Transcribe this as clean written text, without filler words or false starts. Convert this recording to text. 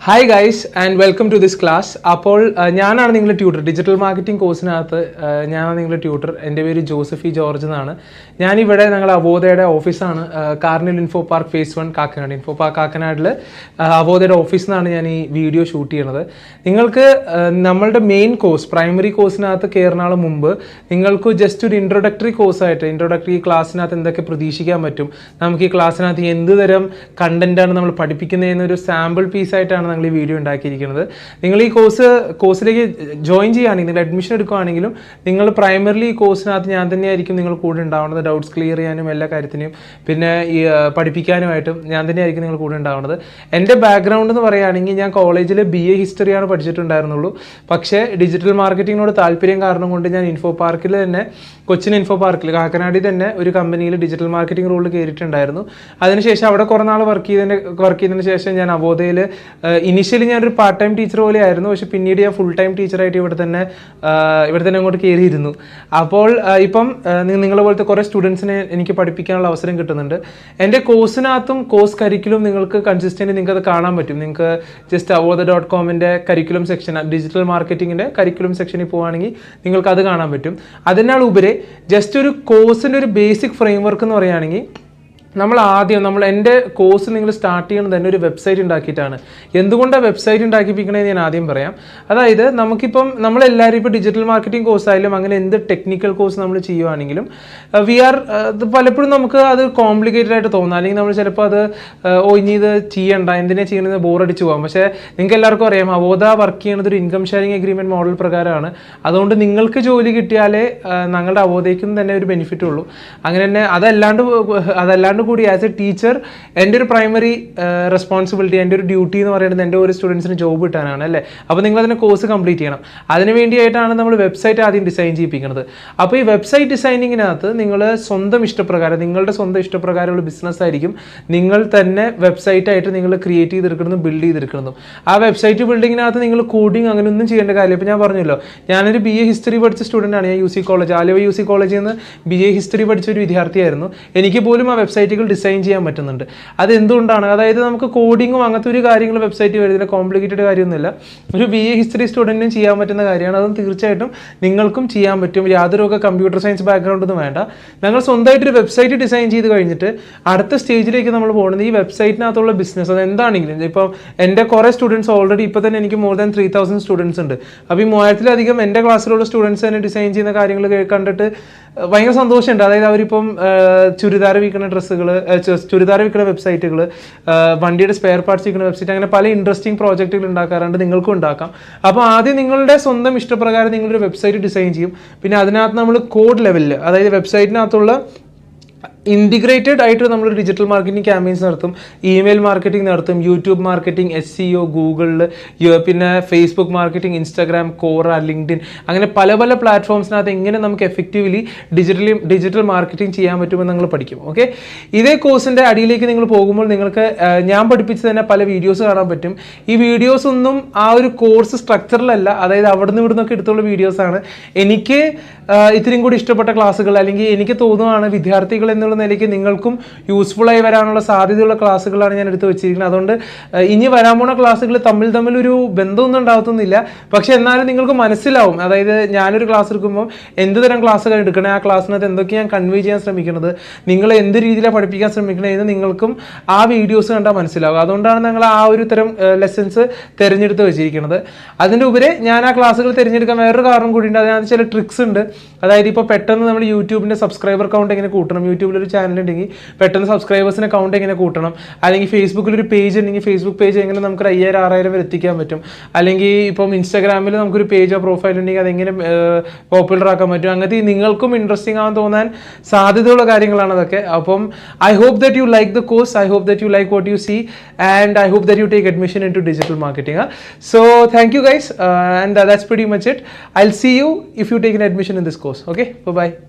Hi guys and welcome to this class. അപ്പോൾ ഞാനാണ് നിങ്ങളുടെ ട്യൂട്ടർ ഡിജിറ്റൽ മാർക്കറ്റിംഗ് കോഴ്സിനകത്ത് ഞാനാണ് നിങ്ങളുടെ ട്യൂട്ടർ. എൻ്റെ പേര് ജോസഫി ജോർജ് എന്നാണ്. ഞാനിവിടെ ഞങ്ങളുടെ അവോധയുടെ ഓഫീസാണ് കാർണിൽ info park phase 1 Kakkanad. Info park കാക്കനാടിൽ അവോധയുടെ ഓഫീസിൽ നിന്നാണ് ഞാൻ ഈ വീഡിയോ ഷൂട്ട് ചെയ്യണത്. നിങ്ങൾക്ക് നമ്മളുടെ മെയിൻ കോഴ്സ് പ്രൈമറി കോഴ്സിനകത്ത് കയറുന്നതിന് മുമ്പ് നിങ്ങൾക്ക് ജസ്റ്റ് ഒരു ഇൻട്രൊഡക്ടറി കോഴ്സായിട്ട് ഇൻട്രൊഡക്ടറി ക്ലാസ്സിനകത്ത് എന്തൊക്കെ പ്രതീക്ഷിക്കാൻ പറ്റും, നമുക്ക് ഈ ക്ലാസ്സിനകത്ത് എന്ത് തരം കണ്ടൻറ്റാണ് നമ്മൾ പഠിപ്പിക്കുന്നതെന്നൊരു സാമ്പിൾ പീസായിട്ടാണ് ഞങ്ങൾ ഈ വീഡിയോ ഉണ്ടാക്കിയിരിക്കുന്നത്. നിങ്ങൾ ഈ കോഴ്സിലേക്ക് ജോയിൻ ചെയ്യുകയാണെങ്കിൽ, നിങ്ങൾ അഡ്മിഷൻ എടുക്കുകയാണെങ്കിലും നിങ്ങൾ പ്രൈമറിലി ഈ കോഴ്സിനകത്ത് ഞാൻ തന്നെയായിരിക്കും നിങ്ങൾ കൂടെ ഉണ്ടാവുന്നത്. ഡൗട്ട്സ് ക്ലിയർ ചെയ്യാനും എല്ലാ കാര്യത്തിനും പിന്നെ ഈ പഠിപ്പിക്കാനുമായിട്ടും ഞാൻ തന്നെയായിരിക്കും നിങ്ങൾ കൂടെ ഉണ്ടാവുന്നത്. എൻ്റെ ബാക്ക്ഗ്രൗണ്ട് എന്ന് പറയുകയാണെങ്കിൽ ഞാൻ കോളേജിൽ BA ഹിസ്റ്ററിയാണ് പഠിച്ചിട്ടുണ്ടായിരുന്നുള്ളൂ. പക്ഷേ ഡിജിറ്റൽ മാർക്കറ്റിങ്ങിനോട് താല്പര്യം കാരണം കൊണ്ട് ഞാൻ ഇൻഫോ പാർക്കിൽ തന്നെ, കൊച്ചിൻ ഇൻഫോ പാർക്കിൽ കാക്കനാടിൽ തന്നെ ഒരു കമ്പനിയിൽ ഡിജിറ്റൽ മാർക്കറ്റിംഗ് റോളിൽ കയറിയിട്ടുണ്ടായിരുന്നു. അതിനുശേഷം അവിടെ കുറേ നാൾ വർക്ക് ചെയ്തതിന് ശേഷം ഞാൻ അവോധയിൽ ഇനിഷ്യലി ഞാനൊരു പാർട്ട് ടൈം ടീച്ചർ പോലെ ആയിരുന്നു. പക്ഷെ പിന്നീട് ഞാൻ ഫുൾ ടൈം ടീച്ചറായിട്ട് ഇവിടെ തന്നെ അങ്ങോട്ട് കയറിയിരുന്നു. അപ്പോൾ ഇപ്പം നിങ്ങളെ പോലത്തെ കുറേ സ്റ്റുഡൻസിനെ എനിക്ക് പഠിപ്പിക്കാനുള്ള അവസരം കിട്ടുന്നുണ്ട്. എൻ്റെ കോഴ്സിനകത്തും കോഴ്സ് കരിക്കുലം നിങ്ങൾക്ക് കൺസിസ്റ്റൻ്റ് നിങ്ങൾക്ക് അത് കാണാൻ പറ്റും. നിങ്ങൾക്ക് ജസ്റ്റ് avodha.com-ന്റെ കരിക്കുലം സെക്ഷൻ, ഡിജിറ്റൽ മാർക്കറ്റിങ്ങിൻ്റെ കരിക്കുലം സെക്ഷനിൽ പോവുകയാണെങ്കിൽ നിങ്ങൾക്ക് അത് കാണാൻ പറ്റും. അതിനാൽ ഉപരി ജസ്റ്റ് ഒരു കോഴ്സിൻ്റെ ഒരു ബേസിക് ഫ്രെയിം വർക്ക് എന്ന് പറയുകയാണെങ്കിൽ നമ്മൾ എൻ്റെ കോഴ്സ് നിങ്ങൾ സ്റ്റാർട്ട് ചെയ്യുന്നത് തന്നെ ഒരു വെബ്സൈറ്റ് ഉണ്ടാക്കിയിട്ടാണ്. എന്തുകൊണ്ടാണ് വെബ്സൈറ്റ് ഉണ്ടാക്കിപ്പിക്കണമെന്ന് ഞാൻ ആദ്യം പറയാം. അതായത് നമുക്കിപ്പം നമ്മളെല്ലാവരും ഇപ്പോൾ ഡിജിറ്റൽ മാർക്കറ്റിംഗ് കോഴ്സ് ആയാലും അങ്ങനെ എന്ത് ടെക്നിക്കൽ കോഴ്സ് നമ്മൾ ചെയ്യുവാണെങ്കിലും പലപ്പോഴും നമുക്ക് അത് കോംപ്ലിക്കേറ്റഡ് ആയിട്ട് തോന്നാം. അല്ലെങ്കിൽ നമ്മൾ ചിലപ്പോൾ അത് ഇനി ഇത് ചെയ്യണ്ട, എന്തിനാ ചെയ്യണമെന്ന് ബോറടിച്ച് പോകാം. പക്ഷേ നിങ്ങൾക്ക് എല്ലാവർക്കും അറിയാം, അവോധ വർക്ക് ചെയ്യുന്നത് ഒരു ഇൻകം ഷെയറിംഗ് അഗ്രിമെൻറ്റ് മോഡൽ പ്രകാരമാണ്. അതുകൊണ്ട് നിങ്ങൾക്ക് ജോലി കിട്ടിയാലേ ഞങ്ങളുടെ അവോധയ്ക്കും തന്നെ ഒരു ബെനിഫിറ്റ് ഉള്ളൂ. അങ്ങനെ തന്നെ അതല്ലാണ്ട് കൂടി ആസ് എ ടീച്ചർ എൻ്റെ ഒരു പ്രൈമറി റെസ്പോൺസിബിലിറ്റി, എൻ്റെ ഒരു ഡ്യൂട്ടി എന്ന് പറയുന്നത് എൻ്റെ ഒരു സ്റ്റുഡൻസിന് ജോബ് കിട്ടാനാണ് അല്ലേ. അപ്പോൾ നിങ്ങൾ അതിൻ്റെ കോഴ്സ് കംപ്ലീറ്റ് ചെയ്യണം. അതിന് വേണ്ടിയിട്ടാണ് നമ്മൾ വെബ്സൈറ്റ് ആദ്യം ഡിസൈൻ ചെയ്യിപ്പിക്കുന്നത്. അപ്പോൾ ഈ വെബ്സൈറ്റ് ഡിസൈനിങ്ങിനകത്ത് നിങ്ങൾ സ്വന്തം ഇഷ്ടപ്രകാരം, നിങ്ങളുടെ സ്വന്തം ഇഷ്ടപ്രകാരമുള്ള ബിസിനസ് ആയിരിക്കും നിങ്ങൾ തന്നെ വെബ്സൈറ്റായിട്ട് നിങ്ങൾ ക്രിയേറ്റ് ചെയ്തെടുക്കുന്നതും ബിൽഡ് ചെയ്തെടുക്കുന്നതും. ആ വെബ്സൈറ്റ് ബിൽഡിങ്ങിനകത്ത് നിങ്ങൾ കോഡിങ് അങ്ങനെ ഒന്നും ചെയ്യേണ്ട കാര്യമില്ല. ഇപ്പോൾ ഞാൻ പറഞ്ഞല്ലോ, ഞാനൊരു BA ഹിസ്റ്ററി പഠിച്ച സ്റ്റുഡൻ്റാണ്. ഞാൻ ആലുവ UC കോളേജിൽ നിന്ന് BA ഹിസ്റ്ററി പഠിച്ച ഒരു വിദ്യാർത്ഥിയായിരുന്നു. എനിക്ക് പോലും ആ വെബ്സൈറ്റുകൾ ഡിസൈൻ ചെയ്യാൻ പറ്റുന്നുണ്ട്. അത് എന്തുകൊണ്ടാണ്? അതായത് നമുക്ക് കോഡിങ്ങും അങ്ങനത്തെ ഒരു കാര്യങ്ങൾ വെബ്സൈറ്റ് വരുന്നില്ല, കോംപ്ലിക്കേറ്റഡ് കാര്യമൊന്നുമില്ല. ഒരു BA ഹിസ്റ്ററി സ്റ്റുഡൻറ്റിനും ചെയ്യാൻ പറ്റുന്ന കാര്യമാണ്. അതും തീർച്ചയായിട്ടും നിങ്ങൾക്കും ചെയ്യാൻ പറ്റും. യാതൊരുമൊക്കെ കമ്പ്യൂട്ടർ സയൻസ് ബാക്ക്ഗ്രൗണ്ട് ഒന്നും വേണ്ട. ഞങ്ങൾ സ്വന്തമായിട്ടൊരു വെബ്സൈറ്റ് ഡിസൈൻ ചെയ്ത് കഴിഞ്ഞിട്ട് അടുത്ത സ്റ്റേജിലേക്ക് നമ്മൾ പോകുന്നത് ഈ വെബ്സൈറ്റിനകത്തുള്ള ബിസിനസ്. അത് എന്താണെങ്കിലും ഇപ്പം എൻ്റെ കുറേ സ്റ്റുഡൻസ് ഓൾറെഡി ഇപ്പോൾ തന്നെ എനിക്ക് more than 3000 സ്റ്റുഡൻസ് ഉണ്ട്. അപ്പോൾ ഈ 3000-ലധികം എൻ്റെ ക്ലാസ്സിലുള്ള സ്റ്റുഡൻസ് തന്നെ ഡിസൈൻ ചെയ്യുന്ന കാര്യങ്ങൾ കണ്ടിട്ട് ഭയങ്കര സന്തോഷമുണ്ട്. അതായത് അവരിപ്പം ചുരിദാർ വിൽക്കുന്ന ഡ്രസ്സുകൾ, ചുരിദാർ വിൽക്കുന്ന വെബ്സൈറ്റുകൾ, വണ്ടിയുടെ സ്പെയർ പാർട്സ് വിൽക്കുന്ന വെബ്സൈറ്റ്, അങ്ങനെ പല ഇൻട്രസ്റ്റിംഗ് പ്രോജക്റ്റുകൾ ഉണ്ടാക്കാറുണ്ട്. നിങ്ങൾക്കും ഉണ്ടാക്കാം. അപ്പോൾ ആദ്യം നിങ്ങളുടെ സ്വന്തം ഇഷ്ടപ്രകാരം നിങ്ങളൊരു വെബ്സൈറ്റ് ഡിസൈൻ ചെയ്യും. പിന്നെ അതിനകത്ത് നമ്മൾ കോഡ് ലെവലിൽ, അതായത് വെബ്സൈറ്റിനകത്തുള്ള ഇൻറ്റിഗ്രേറ്റഡ് ആയിട്ട് നമ്മൾ ഡിജിറ്റൽ മാർക്കറ്റിംഗ് ക്യാമ്പയിൻസ് നടത്തും, ഇമെയിൽ മാർക്കറ്റിംഗ് നടത്തും, യൂട്യൂബ് മാർക്കറ്റിംഗ്, SEO, ഗൂഗിളിൽ, പിന്നെ ഫേസ്ബുക്ക് മാർക്കറ്റിംഗ്, ഇൻസ്റ്റാഗ്രാം, കോറ, ലിങ്ക്ഡിൻ, അങ്ങനെ പല പല പ്ലാറ്റ്ഫോംസിനകത്ത് എങ്ങനെ നമുക്ക് എഫക്റ്റീവ്ലി ഡിജിറ്റൽ മാർക്കറ്റിംഗ് ചെയ്യാൻ പറ്റുമെന്ന് നിങ്ങൾ പഠിക്കും. ഓക്കെ, ഇതേ കോഴ്സിൻ്റെ അടിയിലേക്ക് നിങ്ങൾ പോകുമ്പോൾ നിങ്ങൾക്ക് ഞാൻ പഠിപ്പിച്ച് തന്നെ പല വീഡിയോസ് കാണാൻ പറ്റും. ഈ വീഡിയോസ് ഒന്നും ആ ഒരു കോഴ്സ് സ്ട്രക്ചറിലല്ല, അതായത് അവിടുന്ന് ഇവിടുന്നൊക്കെ എടുത്തുള്ള വീഡിയോസാണ്. എനിക്ക് ഇത്രയും കൂടി ഇഷ്ടപ്പെട്ട ക്ലാസ്സുകൾ, അല്ലെങ്കിൽ എനിക്ക് തോന്നുകയാണ് വിദ്യാർത്ഥികൾ എന്നുള്ള നിലയ്ക്ക് നിങ്ങൾക്കും യൂസ്ഫുൾ ആയി വരാനുള്ള സാധ്യതയുള്ള ക്ലാസ്സുകളാണ് ഞാൻ എടുത്ത് വെച്ചിരിക്കുന്നത്. അതുകൊണ്ട് ഇനി വരാൻ പോണ ക്ലാസ്സുകൾ തമ്മിലൊരു ബന്ധമൊന്നും ഉണ്ടാകത്തൊന്നുമില്ല. പക്ഷെ എന്നാലും നിങ്ങൾക്ക് മനസ്സിലാവും, അതായത് ഞാനൊരു ക്ലാസ് എടുക്കുമ്പോൾ എന്ത് തരം ക്ലാസ്സുകൾ എടുക്കണേ, ആ ക്ലാസ്സിനകത്ത് എന്തൊക്കെ ഞാൻ കൺവേ ചെയ്യാൻ ശ്രമിക്കുന്നത്, നിങ്ങൾ എന്ത് രീതിയിലാണ് പഠിപ്പിക്കാൻ ശ്രമിക്കണത് എന്ന് നിങ്ങൾക്കും ആ വീഡിയോസ് കണ്ടാൽ മനസ്സിലാവും. അതുകൊണ്ടാണ് ഞങ്ങൾ ആ ഒരു തരം ലെസൺസ് തിരഞ്ഞെടുത്ത് വെച്ചിരിക്കുന്നത്. അതിൻ്റെ ഉപരി ഞാൻ ആ ക്ലാസ്സുകൾ തിരഞ്ഞെടുക്കാൻ വേറൊരു കാരണം കൂടി ഉണ്ട്. അതിനകത്ത് ചില ട്രിക്സ് ഉണ്ട്. അതായത് ഇപ്പോൾ പെട്ടെന്ന് നമ്മൾ യൂട്യൂബിൻ്റെ സബ്സ്ക്രൈബർ കൗണ്ട് എങ്ങനെ കൂട്ടണം, യൂട്യൂബിലൊരു ചാനൽ ഉണ്ടെങ്കിൽ പെട്ടെന്ന് സബ്സ്ക്രൈബേഴ്സിൻ്റെ കൗണ്ട് എങ്ങനെ കൂട്ടണം, അല്ലെങ്കിൽ ഫേസ്ബുക്കിലൊരു പേജ് ഉണ്ടെങ്കിൽ ഫേസ്ബുക്ക് പേജ് എങ്ങനെ നമുക്ക് 5000-6000 വരെ എത്തിക്കാൻ പറ്റും, അല്ലെങ്കിൽ ഇപ്പം ഇൻസ്റ്റാഗ്രാമിൽ നമുക്കൊരു പേജോ പ്രൊഫൈൽ ഉണ്ടെങ്കിൽ അതെങ്ങനെ പോപ്പുലർ ആക്കാൻ പറ്റും, അങ്ങനത്തെ നിങ്ങൾക്കും ഇൻട്രസ്റ്റിംഗ് ആവാൻ തോന്നാൻ സാധ്യതയുള്ള കാര്യങ്ങളാണ് അതൊക്കെ. അപ്പം I hope that you like the course, I hope that you like what you see, and I hope that you take admission into digital marketing. So thank you guys, and that's pretty much it. I'll see you if you take an admission in this course. Okay, bye bye.